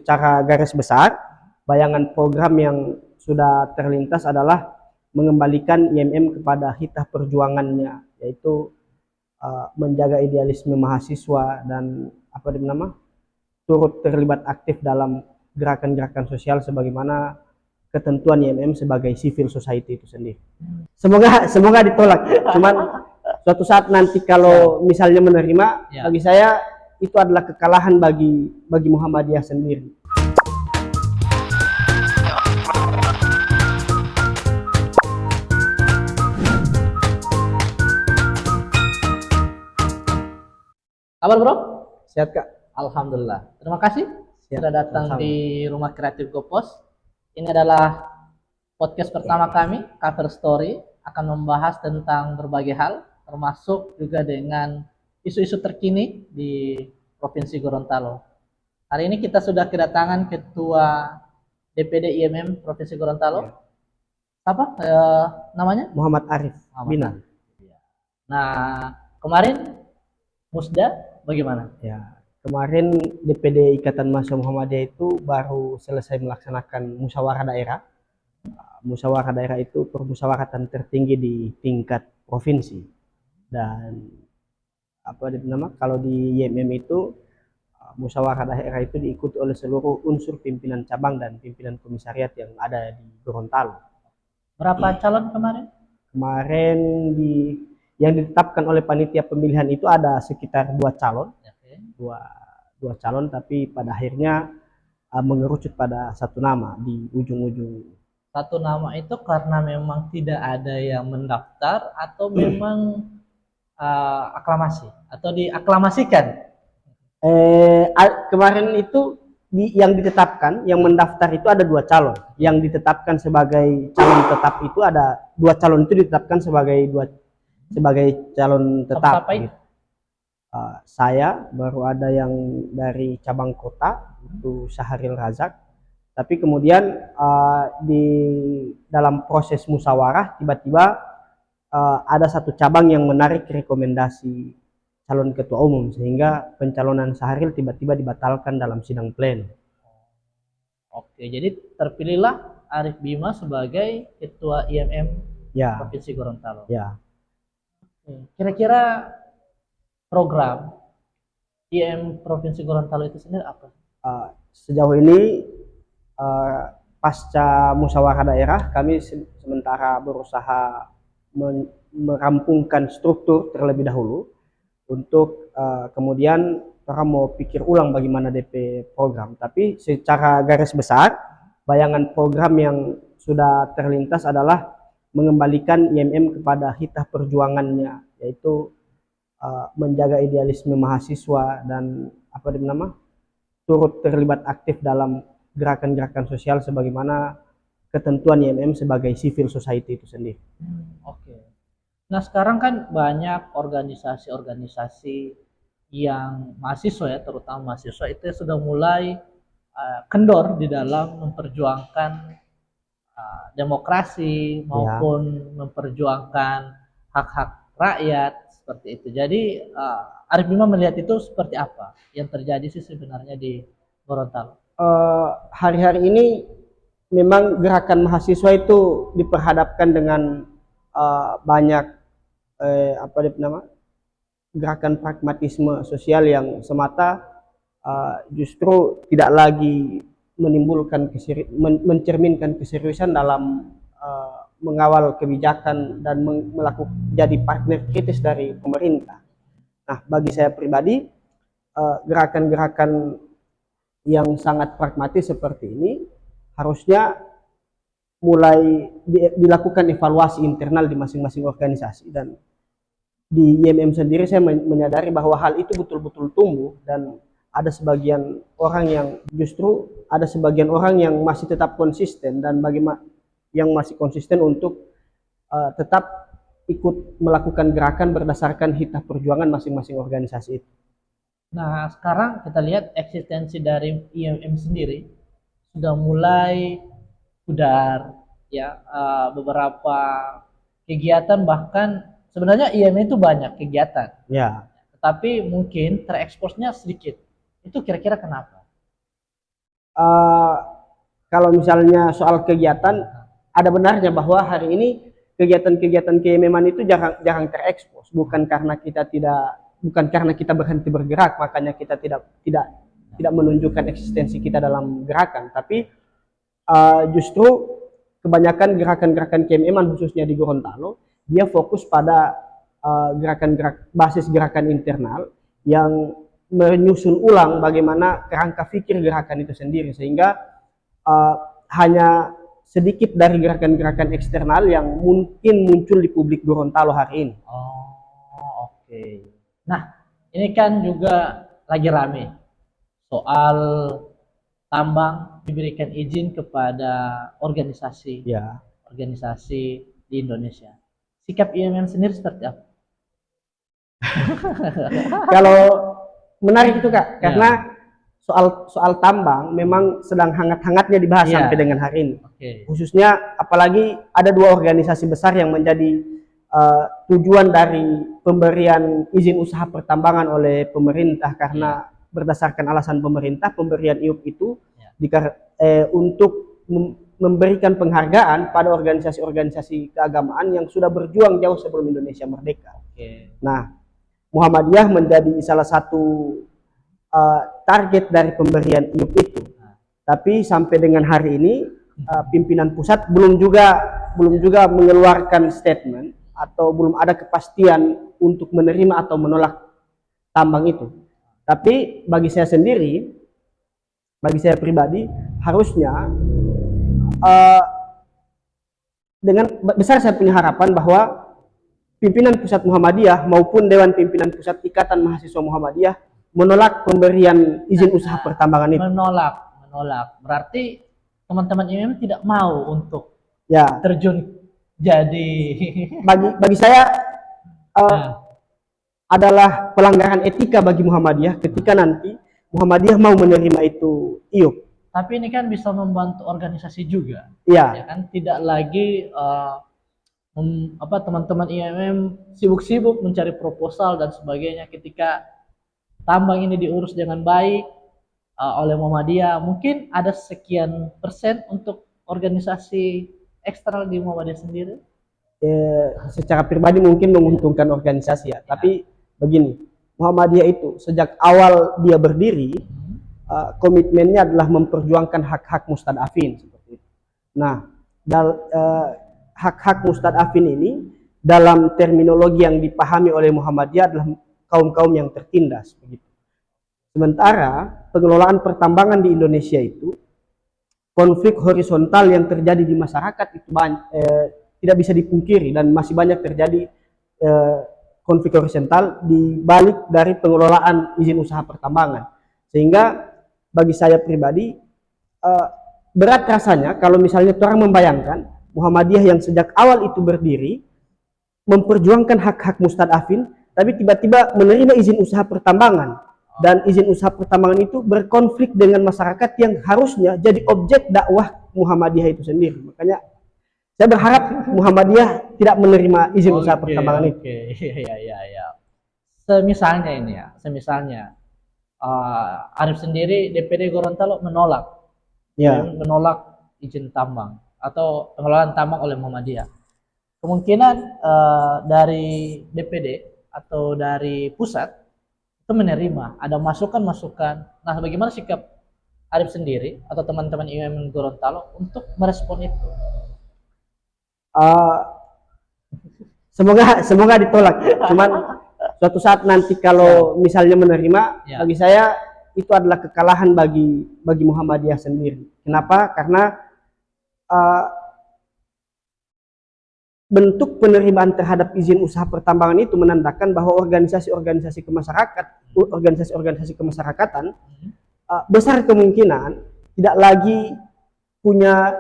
secara garis besar, bayangan program yang sudah terlintas adalah mengembalikan IMM kepada hitah perjuangannya, yaitu menjaga idealisme mahasiswa dan turut terlibat aktif dalam gerakan-gerakan sosial sebagaimana ketentuan IMM sebagai civil society itu sendiri. Semoga ditolak. Cuman suatu saat nanti kalau misalnya menerima, bagi saya itu adalah kekalahan bagi Muhammadiyah sendiri. Kabar bro? Sehat kak? Alhamdulillah. Terima kasih sudah datang sama-sama di Rumah Kreatif Gopos. Ini adalah podcast pertama kami, Cover Story, akan membahas tentang berbagai hal, termasuk juga dengan isu-isu terkini di Provinsi Gorontalo. Hari ini kita sudah kedatangan Ketua DPD IMM Provinsi Gorontalo. Apa namanya? Muhammad Arif Bina. Nah, kemarin Musda bagaimana? Ya, kemarin DPD Ikatan Mahasiswa Muhammadiyah itu baru selesai melaksanakan musyawarah daerah. Musyawarah daerah itu permusyawaratan tertinggi di tingkat provinsi. Dan kalau di IMM itu musyawarah daerah itu diikuti oleh seluruh unsur pimpinan cabang dan pimpinan komisariat yang ada di Gorontalo. Berapa calon kemarin? Kemarin yang ditetapkan oleh panitia pemilihan itu ada sekitar 2 calon, dua calon, tapi pada akhirnya mengerucut pada 1 nama di ujung-ujung. 1 nama itu karena memang tidak ada yang mendaftar atau memang aklamasi atau diaklamasikan? Kemarin itu yang ditetapkan, yang mendaftar itu ada 2 calon. Yang ditetapkan sebagai calon tetap itu ada 2 calon itu ditetapkan sebagai calon tetap. Saya baru ada yang dari cabang kota itu Syahril Razak, tapi kemudian di dalam proses musyawarah tiba-tiba ada 1 cabang yang menarik rekomendasi calon ketua umum sehingga pencalonan Syahril tiba-tiba dibatalkan dalam sidang pleno. Oke, jadi terpilihlah Arif Bima sebagai ketua IMM Provinsi Gorontalo. Ya. Kira-kira program IMM Provinsi Gorontalo itu sendiri apa? Sejauh ini pasca musyawarah daerah kami sementara berusaha merampungkan struktur terlebih dahulu untuk kemudian kita mau pikir ulang bagaimana DP program. Tapi secara garis besar bayangan program yang sudah terlintas adalah mengembalikan IMM kepada hitah perjuangannya, yaitu menjaga idealisme mahasiswa dan turut terlibat aktif dalam gerakan-gerakan sosial sebagaimana ketentuan IMM sebagai civil society itu sendiri. Oke. Nah, sekarang kan banyak organisasi-organisasi yang mahasiswa ya, terutama mahasiswa itu sudah mulai kendor di dalam memperjuangkan demokrasi maupun memperjuangkan hak-hak rakyat seperti itu. Jadi Arif Bima melihat itu seperti apa yang terjadi sih sebenarnya di Gorontalo? Hari-hari ini memang gerakan mahasiswa itu diperhadapkan dengan banyak gerakan pragmatisme sosial yang semata justru tidak lagi mencerminkan keseriusan dalam mengawal kebijakan dan jadi partner kritis dari pemerintah. Nah, bagi saya pribadi gerakan-gerakan yang sangat pragmatis seperti ini harusnya mulai dilakukan evaluasi internal di masing-masing organisasi. Dan di IMM sendiri saya menyadari bahwa hal itu betul-betul tumbuh dan ada sebagian orang yang masih tetap konsisten dan yang masih konsisten untuk tetap ikut melakukan gerakan berdasarkan hitah perjuangan masing-masing organisasi itu. Nah, sekarang kita lihat eksistensi dari IMM sendiri sudah mulai pudar ya, beberapa kegiatan, bahkan sebenarnya IMM itu banyak kegiatan ya, tapi mungkin tereksposnya sedikit. Itu kira-kira kenapa? eh, kalau misalnya soal kegiatan, ada benarnya bahwa hari ini kegiatan-kegiatan keimiman itu jarang terekspos, bukan karena kita berhenti bergerak, makanya kita tidak menunjukkan eksistensi kita dalam gerakan, tapi justru kebanyakan gerakan-gerakan keimiman khususnya di Gorontalo, dia fokus pada basis gerakan internal yang menyusun ulang bagaimana kerangka pikir gerakan itu sendiri, sehingga uh, hanya sedikit dari gerakan-gerakan eksternal yang mungkin muncul di publik Gorontalo hari ini. Oh, oke. Nah, ini kan juga lagi rame soal tambang diberikan izin kepada organisasi Ya, organisasi di Indonesia. Sikap IMM sendiri seperti apa? kalau menarik itu Kak, Ya. karena soal tambang memang sedang hangat-hangatnya dibahas Ya. sampai dengan hari ini. Oke. Khususnya apalagi ada dua organisasi besar yang menjadi tujuan dari pemberian izin usaha pertambangan oleh pemerintah, karena berdasarkan alasan pemerintah pemberian IUP itu untuk memberikan penghargaan pada organisasi-organisasi keagamaan yang sudah berjuang jauh sebelum Indonesia merdeka. Oke. Nah, Muhammadiyah menjadi salah satu target dari pemberian IUP itu. Tapi sampai dengan hari ini pimpinan pusat belum juga mengeluarkan statement atau belum ada kepastian untuk menerima atau menolak tambang itu. Tapi bagi saya pribadi, harusnya dengan besar saya punya harapan bahwa pimpinan pusat Muhammadiyah maupun Dewan Pimpinan Pusat Ikatan Mahasiswa Muhammadiyah menolak pemberian izin usaha pertambangan itu. Menolak. Berarti teman-teman IMM tidak mau untuk Ya, terjun jadi bagi saya adalah pelanggaran etika bagi Muhammadiyah ketika nanti Muhammadiyah mau menerima itu IUP. Tapi ini kan bisa membantu organisasi juga. Iya. Ya kan, tidak lagi teman-teman IMM sibuk-sibuk mencari proposal dan sebagainya. Ketika tambang ini diurus dengan baik oleh Muhammadiyah, mungkin ada sekian persen untuk organisasi eksternal di Muhammadiyah sendiri. Secara pribadi mungkin menguntungkan organisasi ya, tapi begini, Muhammadiyah itu sejak awal dia berdiri komitmennya adalah memperjuangkan hak-hak mustadafin seperti itu. Nah, hak-hak mustadafin ini dalam terminologi yang dipahami oleh Muhammadiyah adalah kaum-kaum yang tertindas begitu. Sementara pengelolaan pertambangan di Indonesia itu, konflik horizontal yang terjadi di masyarakat itu tidak bisa dipungkiri, dan masih banyak terjadi konflik horizontal di balik dari pengelolaan izin usaha pertambangan. Sehingga bagi saya pribadi berat rasanya kalau misalnya orang membayangkan Muhammadiyah yang sejak awal itu berdiri memperjuangkan hak-hak mustadafin, tapi tiba-tiba menerima izin usaha pertambangan, dan izin usaha pertambangan itu berkonflik dengan masyarakat yang harusnya jadi objek dakwah Muhammadiyah itu sendiri. Makanya saya berharap Muhammadiyah tidak menerima izin usaha pertambangan itu. Ya. Semisalnya Arif sendiri DPD Gorontalo menolak izin tambang atau pengelolaan tambang oleh Muhammadiyah. Kemungkinan dari DPD atau dari pusat itu menerima, ada masukan-masukan. Nah, bagaimana sikap Arif sendiri atau teman-teman IMM Gorontalo untuk merespon itu? Semoga ditolak. Cuman suatu saat nanti kalau misalnya menerima, bagi saya itu adalah kekalahan bagi Muhammadiyah sendiri. Kenapa? Karena bentuk penerimaan terhadap izin usaha pertambangan itu menandakan bahwa organisasi-organisasi kemasyarakatan besar kemungkinan tidak lagi punya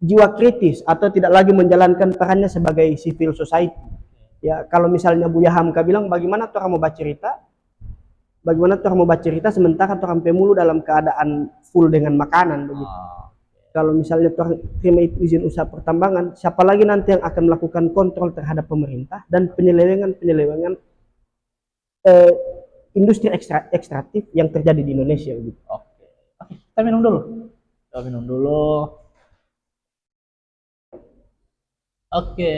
jiwa kritis atau tidak lagi menjalankan perannya sebagai civil society. Ya, kalau misalnya Buya Hamka bilang bagaimana orang mau baca cerita sementara orang pemulu dalam keadaan full dengan makanan begitu. Kalau misalnya orang terima izin usaha pertambangan, siapa lagi nanti yang akan melakukan kontrol terhadap pemerintah dan penyelewengan industri ekstraktif yang terjadi di Indonesia gitu. Oke. Kita minum dulu. Kita minum dulu. Oke.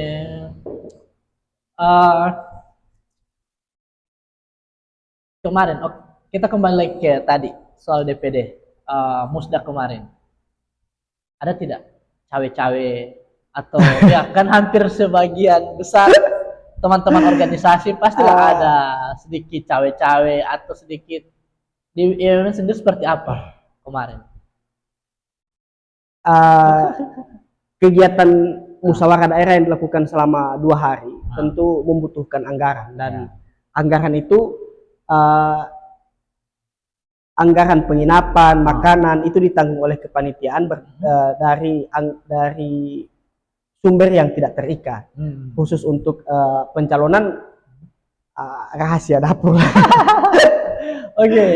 Eh, Kemarin, kita kembali lagi ke tadi soal DPD. Musda kemarin. Ada tidak cawe-cawe atau ya kan hampir sebagian besar teman-teman organisasi pastilah ada sedikit cawe-cawe atau sedikit di IMM sendiri seperti apa kemarin? Kegiatan musyawarah daerah yang dilakukan selama 2 hari tentu membutuhkan anggaran, dan anggaran itu anggaran penginapan, makanan itu ditanggung oleh kepanitiaan dari sumber yang tidak terikat. Khusus untuk pencalonan rahasia dapur. Oke.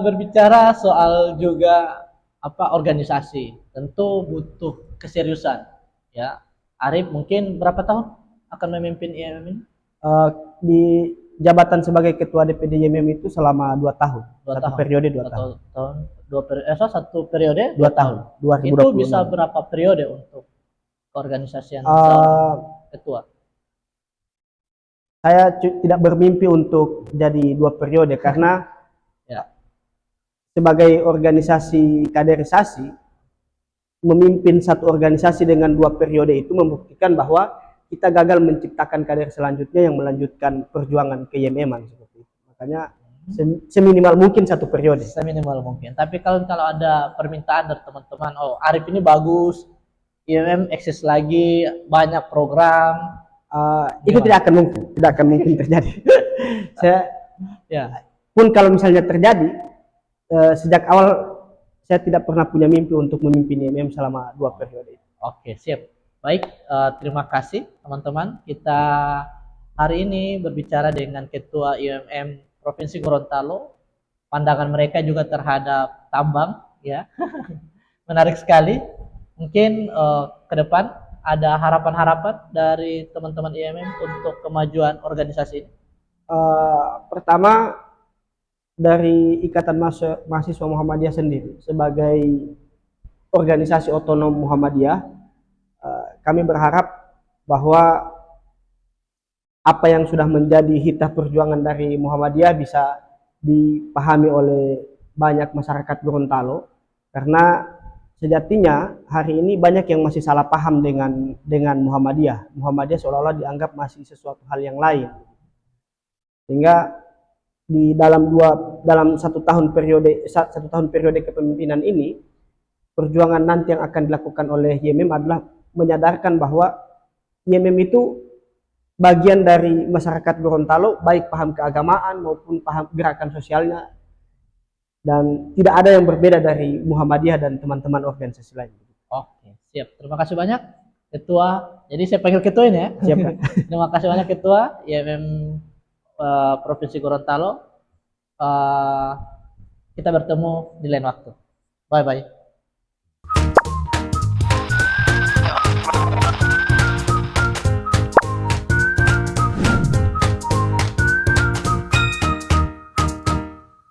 Berbicara soal juga organisasi, tentu butuh keseriusan. Ya, Arif mungkin berapa tahun akan memimpin IMM ini? Di jabatan sebagai ketua DPD IMM itu selama 2 tahun. Satu periode 2 tahun. Satu periode 2 tahun. 2020. Itu bisa berapa periode untuk keorganisasian ketua? Saya tidak bermimpi untuk jadi 2 periode karena sebagai organisasi kaderisasi, memimpin satu organisasi dengan 2 periode itu membuktikan bahwa kita gagal menciptakan kader selanjutnya yang melanjutkan perjuangan ke IMM seperti itu. Makanya seminimal mungkin 1 periode. Seminimal mungkin. Tapi kalau ada permintaan dari teman-teman, Arif ini bagus, IMM eksis lagi, banyak program, itu tidak akan mungkin terjadi. Pun kalau misalnya terjadi, sejak awal saya tidak pernah punya mimpi untuk memimpin IMM selama 2 periode. Oke, siap. Baik, terima kasih teman-teman. Kita hari ini berbicara dengan Ketua IMM Provinsi Gorontalo. Pandangan mereka juga terhadap tambang, ya. Menarik sekali. Mungkin ke depan ada harapan-harapan dari teman-teman IMM untuk kemajuan organisasi ini. Pertama, dari Ikatan Mahasiswa Muhammadiyah sendiri sebagai organisasi otonom Muhammadiyah, kami berharap bahwa apa yang sudah menjadi hitah perjuangan dari Muhammadiyah bisa dipahami oleh banyak masyarakat Gorontalo, karena sejatinya hari ini banyak yang masih salah paham dengan Muhammadiyah. Muhammadiyah seolah-olah dianggap masih sesuatu hal yang lain, sehingga di dalam 1 tahun periode kepemimpinan ini, perjuangan nanti yang akan dilakukan oleh IMM adalah menyadarkan bahwa IMM itu bagian dari masyarakat Gorontalo, baik paham keagamaan maupun paham gerakan sosialnya, dan tidak ada yang berbeda dari Muhammadiyah dan teman-teman organisasi lain. Oke, siap. Terima kasih banyak Ketua. Jadi saya panggil Ketua ini ya. Siap. Terima kasih banyak Ketua IMM Provinsi Gorontalo. Kita bertemu di lain waktu. Bye bye.